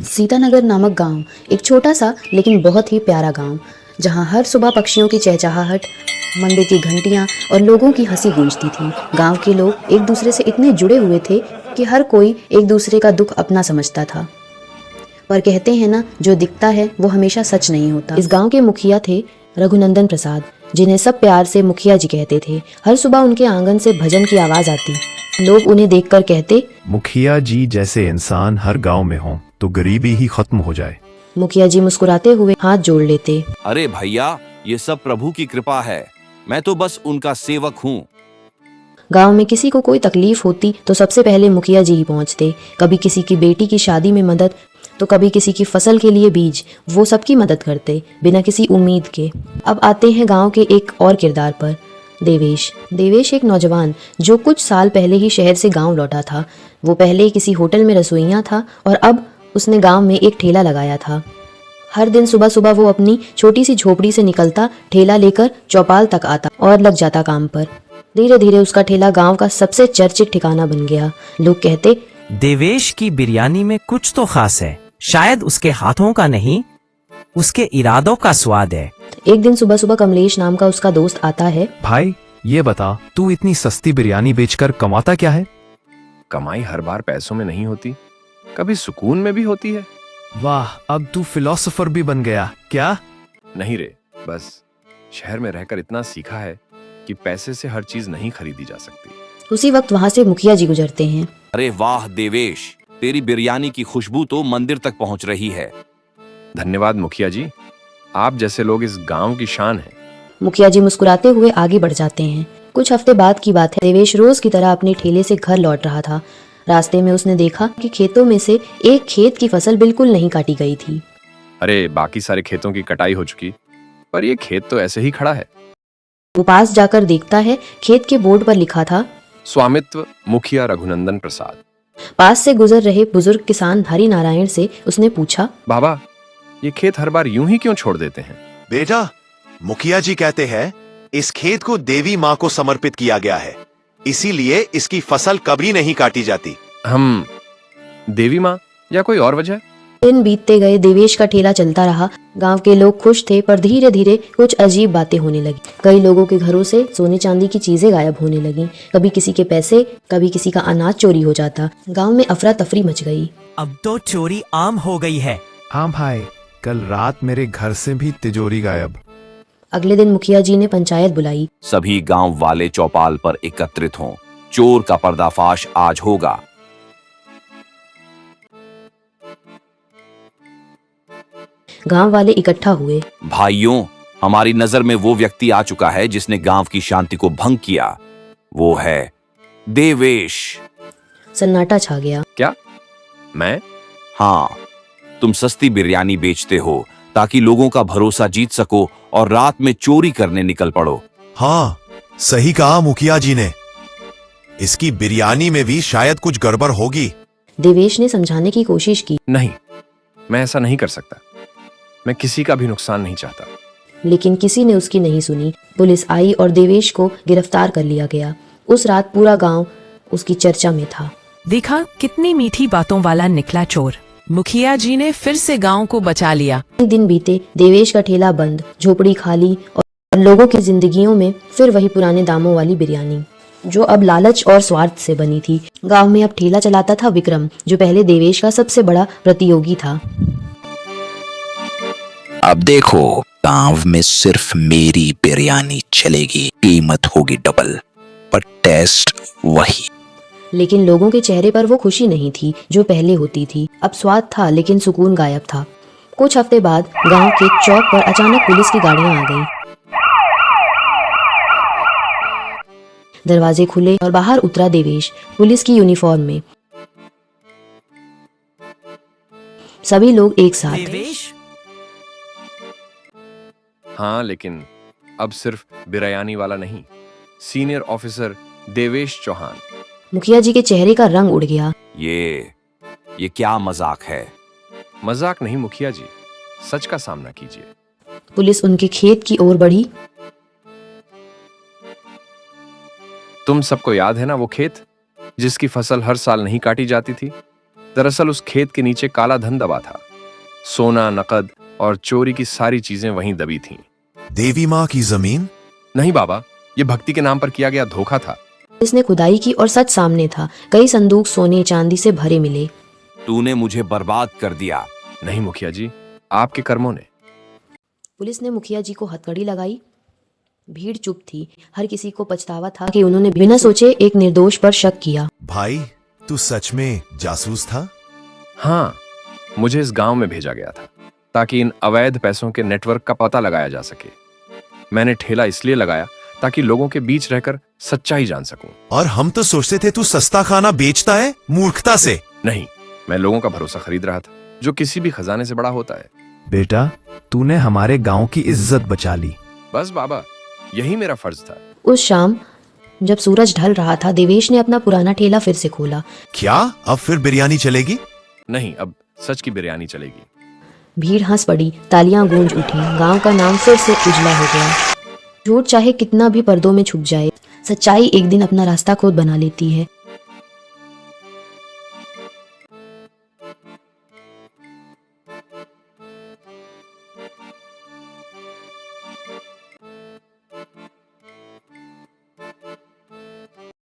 सीतानगर नामक गांव एक छोटा सा लेकिन बहुत ही प्यारा गांव, जहां हर सुबह पक्षियों की चहचहाहट, मंदिर की घंटियां और लोगों की हंसी गूंजती थी। गांव के लोग एक दूसरे से इतने जुड़े हुए थे कि हर कोई एक दूसरे का दुख अपना समझता था। पर कहते हैं ना, जो दिखता है वो हमेशा सच नहीं होता। इस गांव के मुखिया थे रघुनंदन प्रसाद, जिन्हें सब प्यार से मुखिया जी कहते थे। हर सुबह उनके आंगन से भजन की आवाज आती। लोग उन्हें देखकर कहते, मुखिया जी जैसे इंसान हर गांव में हों तो गरीबी ही खत्म हो जाए। मुखिया जी मुस्कुराते हुए हाथ जोड़ लेते। अरे भैया, ये सब प्रभु की कृपा है, मैं तो बस उनका सेवक हूँ। गांव में किसी को कोई तकलीफ होती तो सबसे पहले मुखिया जी ही पहुंचते। कभी किसी की बेटी की शादी में मदद, तो कभी किसी की फसल के लिए बीज। वो सबकी मदद करते बिना किसी उम्मीद के। अब आते हैं गांव के एक और किरदार पर, देवेश। देवेश एक नौजवान जो कुछ साल पहले ही शहर से गांव लौटा था। वो पहले किसी होटल में रसोइया था और अब उसने गांव में एक ठेला लगाया था। हर दिन सुबह सुबह वो अपनी छोटी सी झोपड़ी से निकलता, ठेला लेकर चौपाल तक आता और लग जाता काम पर। धीरे धीरे उसका ठेला गांव का सबसे चर्चित ठिकाना बन गया। लोग कहते, देवेश की बिरयानी में कुछ तो खास है, शायद उसके हाथों का नहीं, उसके इरादों का स्वाद है। एक दिन सुबह सुबह कमलेश नाम का उसका दोस्त आता है। भाई ये बता, तू इतनी सस्ती बिरयानी बेचकर कमाता क्या है? कमाई हर बार पैसों में नहीं होती, कभी सुकून में भी होती है। वाह, अब तू फिलोसोफर भी बन गया क्या? नहीं रे, बस शहर में रहकर इतना सीखा है कि पैसे से हर चीज नहीं खरीदी जा सकती। उसी वक्त वहां से मुखिया जी गुजरते हैं। अरे वाह देवेश, तेरी बिरयानी की खुशबू तो मंदिर तक पहुँच रही है। धन्यवाद मुखिया जी, आप जैसे लोग इस गांव की शान हैं। मुखिया जी मुस्कुराते हुए आगे बढ़ जाते हैं। कुछ हफ्ते बाद की बात है। देवेश रोज की तरह अपने ठेले से घर लौट रहा था। रास्ते में उसने देखा कि खेतों में से एक खेत की फसल बिल्कुल नहीं काटी गई थी। अरे बाकी सारे खेतों की कटाई हो चुकी, पर ये खेत तो ऐसे ही खड़ा है। वो पास जाकर देखता है, खेत के बोर्ड पर लिखा था, स्वामित्व मुखिया रघुनंदन प्रसाद। पास से गुजर रहे बुजुर्ग किसान हरि नारायण से उसने पूछा, बाबा, ये खेत हर बार यूं ही क्यों छोड़ देते हैं? बेटा, मुखिया जी कहते हैं इस खेत को देवी माँ को समर्पित किया गया है, इसीलिए इसकी फसल कभी नहीं काटी जाती। हम देवी माँ या कोई और वजह? दिन बीतते गए, देवेश का ठेला चलता रहा। गांव के लोग खुश थे, पर धीरे धीरे कुछ अजीब बातें होने लगी। कई लोगों के घरों से सोने चांदी की चीजें गायब होने लगी। कभी किसी के पैसे, कभी किसी का अनाज चोरी हो जाता। गांव में अफरा तफरी मच गई। अब तो चोरी आम हो गई है। हाँ भाई, कल रात मेरे घर से भी तिजोरी गायब। अगले दिन मुखिया जी ने पंचायत बुलाई। सभी गांव वाले चौपाल पर एकत्रित हों, चोर का पर्दाफाश आज होगा। गांव वाले इकट्ठा हुए। भाइयों, हमारी नजर में वो व्यक्ति आ चुका है जिसने गांव की शांति को भंग किया। वो है देवेश। सन्नाटा छा गया। क्या? मैं? हाँ, तुम सस्ती बिरयानी बेचते हो ताकि लोगों का भरोसा जीत सको और रात में चोरी करने निकल पड़ो। हाँ, सही कहा मुखिया जी ने। इसकी बिरयानी में भी शायद कुछ गड़बड़ होगी। देवेश ने समझाने की कोशिश की, नहीं, मैं ऐसा नहीं कर सकता। मैं किसी का भी नुकसान नहीं चाहता। लेकिन किसी ने उसकी नहीं सुनी। पुलिस आई और देवेश को गिरफ्तार कर लिया गया। उस रात पूरा गांव उसकी चर्चा में था। देखा, कितनी मीठी बातों वाला निकला चोर। मुखिया जी ने फिर से गांव को बचा लिया। दिन बीते, देवेश का ठेला बंद, झोपड़ी खाली और लोगों की जिंदगियों में फिर वही पुराने दामों वाली बिरयानी, जो अब लालच और स्वार्थ से बनी थी। गांव में अब ठेला चलाता था विक्रम, जो पहले देवेश का सबसे बड़ा प्रतियोगी था। अब देखो, गांव में सिर्फ मेरी बिरयानी चलेगी, कीमत होगी डबल, पर टेस्ट वही। लेकिन लोगों के चेहरे पर वो खुशी नहीं थी जो पहले होती थी। अब स्वाद था, लेकिन सुकून गायब था। कुछ हफ्ते बाद गांव के चौक पर अचानक पुलिस की गाड़ियां आ गईं। दरवाजे खुले और बाहर उतरा देवेश, पुलिस की यूनिफॉर्म में। सभी लोग एक साथ। देवेश, हाँ, लेकिन अब सिर्फ बिरयानी वाला नहीं, सीनियर ऑफिसर देवेश चौहान। मुखिया जी के चेहरे का रंग उड़ गया। ये क्या मजाक है? मजाक नहीं मुखिया जी, सच का सामना कीजिए। पुलिस उनके खेत की ओर बढ़ी। तुम सबको याद है ना वो खेत जिसकी फसल हर साल नहीं काटी जाती थी? दरअसल उस खेत के नीचे काला धन दबा था। सोना, नकद और चोरी की सारी चीजें वहीं दबी थीं। देवी माँ की जमीन? नहीं बाबा, ये भक्ति के नाम पर किया गया धोखा था। इसने खुदाई की और सच सामने था। कई संदूक सोने चांदी से भरे मिले। तूने मुझे बर्बाद कर दिया। नहीं मुखिया जी, आपके कर्मों ने। पुलिस ने मुखिया जी को हथकड़ी लगाई। भीड़ चुप थी। हर किसी को पछतावा था कि उन्होंने बिना सोचे एक निर्दोष पर शक किया। भाई, तू सच में जासूस था? हाँ, मुझे इस गांव में भेजा गया था ताकि इन अवैध पैसों के नेटवर्क का पता लगाया जा सके। मैंने ठेला इसलिए लगाया ताकि लोगों के बीच रहकर सच्चाई जान सकूं। और हम तो सोचते थे तू सस्ता खाना बेचता है, मूर्खता से। नहीं, मैं लोगों का भरोसा खरीद रहा था, जो किसी भी खजाने से बड़ा होता है। बेटा, तूने हमारे गांव की इज्जत बचा ली। बस बाबा, यही मेरा फर्ज था। उस शाम जब सूरज ढल रहा था, देवेश ने अपना पुराना ठेला फिर से खोला। क्या अब फिर बिरयानी चलेगी? नहीं, अब सच की बिरयानी चलेगी। भीड़ हंस पड़ी, तालियां गूंज उठी। गांव का नाम फिर से उजला हो गया। झूठ चाहे कितना भी पर्दों में छुप जाए, सच्चाई एक दिन अपना रास्ता खुद बना लेती है।